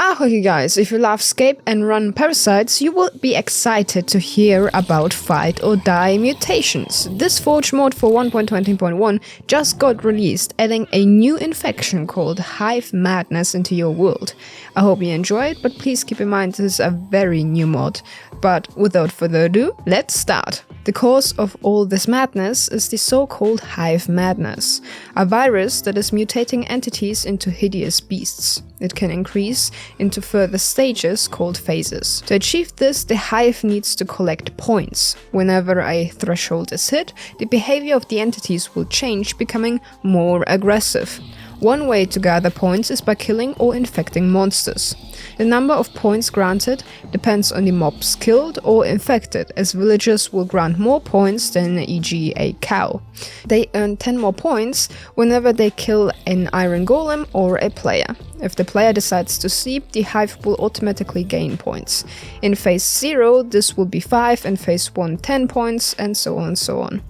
Ahoy guys, if you love escape and run parasites, you will be excited to hear about Fight or Die Mutations. This Forge mod for 1.20.1 just got released, adding a new infection called Hive madness into your world. I hope you enjoy it, but please keep in mind this is a very new mod. But without further ado, let's start. The cause of all this madness is the so-called Hive madness, a virus that is mutating entities into hideous beasts. It can increase into further stages called phases. To achieve this, the Hive needs to collect points. Whenever a threshold is hit, the behavior of the entities will change, becoming more aggressive. One way to gather points is by killing or infecting monsters. The number of points granted depends on the mobs killed or infected, as villagers will grant more points than e.g. a cow. They earn 10 more points whenever they kill an iron golem or a player. If the player decides to sleep, the Hive will automatically gain points. In phase 0 this will be 5, and phase 1 10 points, and so on and so on.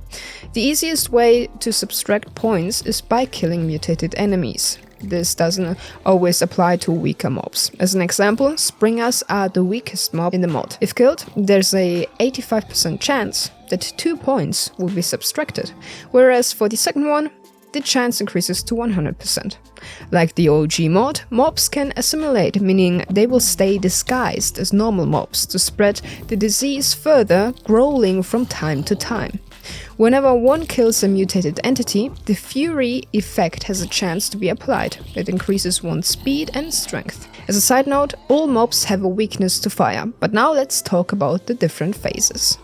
The easiest way to subtract points is by killing mutated enemies. This doesn't always apply to weaker mobs. As an example, springers are the weakest mob in the mod. If killed, there's a 85% chance that 2 points will be subtracted, whereas for the second one, the chance increases to 100%. Like the OG mod, mobs can assimilate, meaning they will stay disguised as normal mobs to spread the disease further, growling from time to time. Whenever one kills a mutated entity, the Fury effect has a chance to be applied. It increases one's speed and strength. As a side note, all mobs have a weakness to fire, but now let's talk about the different phases.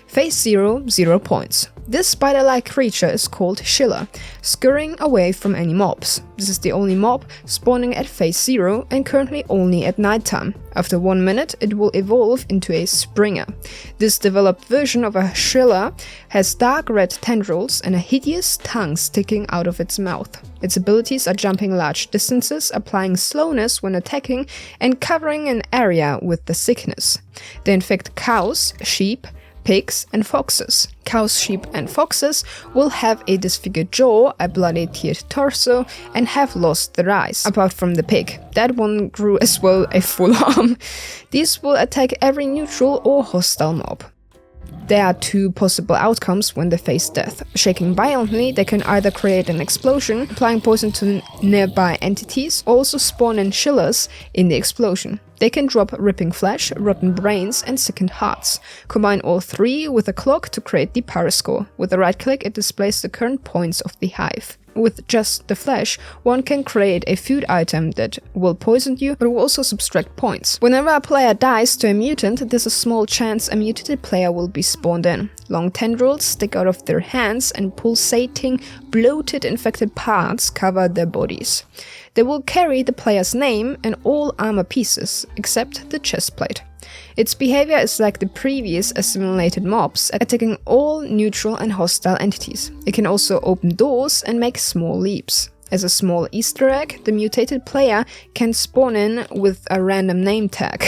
Phase 0, 0 points. This spider-like creature is called Schiller, scurrying away from any mobs. This is the only mob spawning at phase 0 and currently only at nighttime. After 1 minute, it will evolve into a Springer. This developed version of a Schiller has dark red tendrils and a hideous tongue sticking out of its mouth. Its abilities are jumping large distances, applying slowness when attacking, and covering an area with the sickness. They infect cows, sheep, pigs and foxes. Cows, sheep and foxes will have a disfigured jaw, a bloody tiered torso, and have lost their eyes. Apart from the pig, that one grew as well a full arm. These will attack every neutral or hostile mob. There are 2 possible outcomes when they face death. Shaking violently, they can either create an explosion, applying poison to nearby entities, or also spawn in Schillers in the explosion. They can drop ripping flesh, rotten brains, and sickened hearts. Combine all 3 with a clock to create the Parascore. With a right click, it displays the current points of the Hive. With just the flesh, one can create a food item that will poison you, but will also subtract points. Whenever a player dies to a mutant, there's a small chance a mutated player will be spawned in. Long tendrils stick out of their hands, and pulsating, bloated, infected parts cover their bodies. They will carry the player's name and all armor pieces, except the chest plate. Its behavior is like the previous assimilated mobs, attacking all neutral and hostile entities. It can also open doors and make small leaps. As a small Easter egg, the mutated player can spawn in with a random name tag,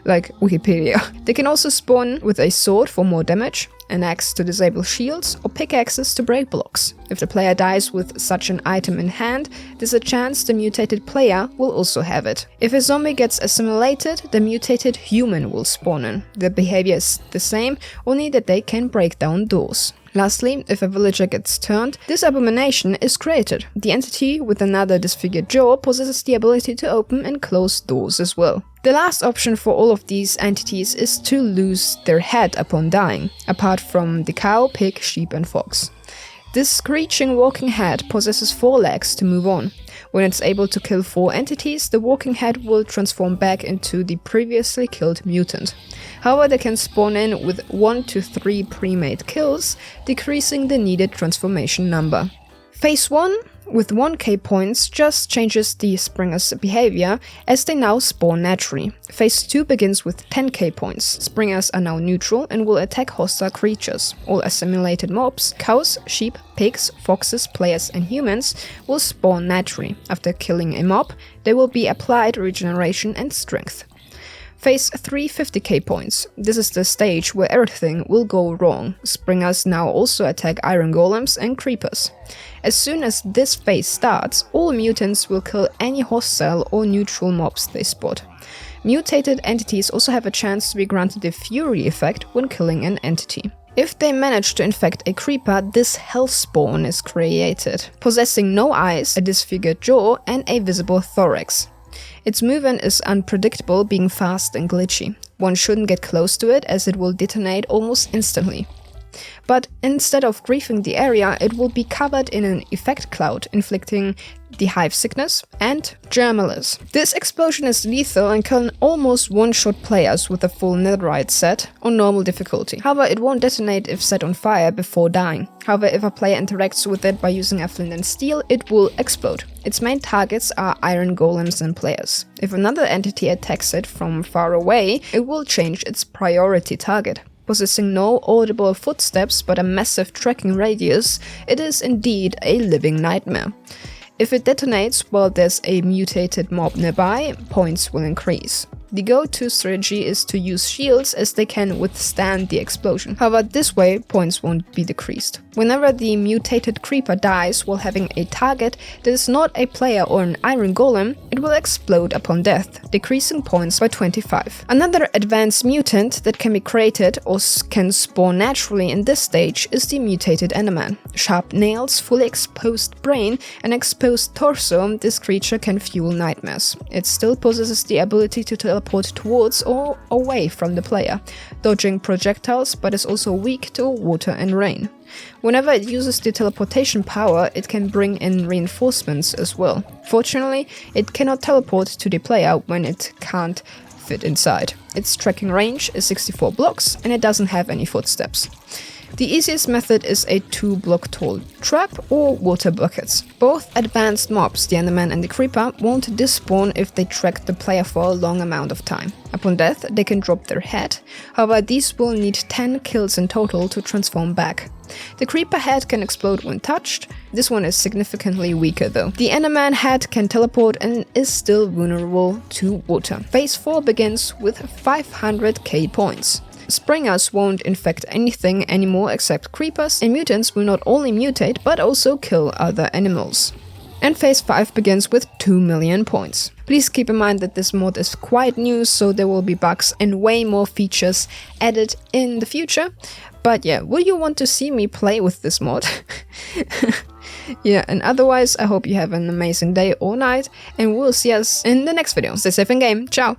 like Wikipedia. They can also spawn with a sword for more damage, an axe to disable shields, or pickaxes to break blocks. If the player dies with such an item in hand, there's a chance the mutated player will also have it. If a zombie gets assimilated, the mutated human will spawn in. Their behavior is the same, only that they can break down doors. Lastly, if a villager gets turned, this abomination is created. The entity with another disfigured jaw possesses the ability to open and close doors as well. The last option for all of these entities is to lose their head upon dying, apart from the cow, pig, sheep and fox. This screeching walking head possesses 4 legs to move on. When it's able to kill 4 entities, the walking head will transform back into the previously killed mutant. However, they can spawn in with 1 to 3 pre-made kills, decreasing the needed transformation number. Phase 1 with 1k points just changes the Springer's behavior, as they now spawn naturally. Phase 2 begins with 10k points. Springers are now neutral and will attack hostile creatures. All assimilated mobs, cows, sheep, pigs, foxes, players and humans will spawn naturally. After killing a mob, they will be applied regeneration and strength. Phase 3 50k points. This is the stage where everything will go wrong. Springers now also attack iron golems and creepers. As soon as this phase starts, all mutants will kill any hostile or neutral mobs they spot. Mutated entities also have a chance to be granted the Fury effect when killing an entity. If they manage to infect a creeper, this Hellspawn is created, possessing no eyes, a disfigured jaw, and a visible thorax. Its movement is unpredictable, being fast and glitchy. One shouldn't get close to it as it will detonate almost instantly. But instead of griefing the area, it will be covered in an effect cloud, inflicting the Hive sickness and Germalis. This explosion is lethal and can almost one-shot players with a full netherite set on normal difficulty. However, it won't detonate if set on fire before dying. However, if a player interacts with it by using a flint and steel, it will explode. Its main targets are iron golems and players. If another entity attacks it from far away, it will change its priority target. Possessing no audible footsteps but a massive tracking radius, it is indeed a living nightmare. If it detonates while there's a mutated mob nearby, points will increase. The go-to strategy is to use shields as they can withstand the explosion. However, this way, points won't be decreased. Whenever the mutated creeper dies while having a target that is not a player or an iron golem, it will explode upon death, decreasing points by 25. Another advanced mutant that can be created or can spawn naturally in this stage is the mutated Enderman. Sharp nails, fully exposed brain, and exposed torso, this creature can fuel nightmares. It still possesses the ability to teleport towards or away from the player, dodging projectiles, but is also weak to water and rain. Whenever it uses the teleportation power, it can bring in reinforcements as well. Fortunately, it cannot teleport to the player when it can't fit inside. Its tracking range is 64 blocks and it doesn't have any footsteps. The easiest method is a 2-block tall trap or water buckets. Both advanced mobs, the Enderman and the Creeper, won't despawn if they track the player for a long amount of time. Upon death, they can drop their head. However, these will need 10 kills in total to transform back. The Creeper head can explode when touched. This one is significantly weaker though. The Enderman head can teleport and is still vulnerable to water. Phase 4 begins with 500k points. Springers won't infect anything anymore except creepers, and mutants will not only mutate but also kill other animals. And phase 5 begins with 2 million points. Please keep in mind that this mod is quite new, so there will be bugs and way more features added in the future. But yeah, will you want to see me play with this mod? Yeah, and otherwise I hope you have an amazing day or night, and we'll see us in the next video. Stay safe in game, ciao!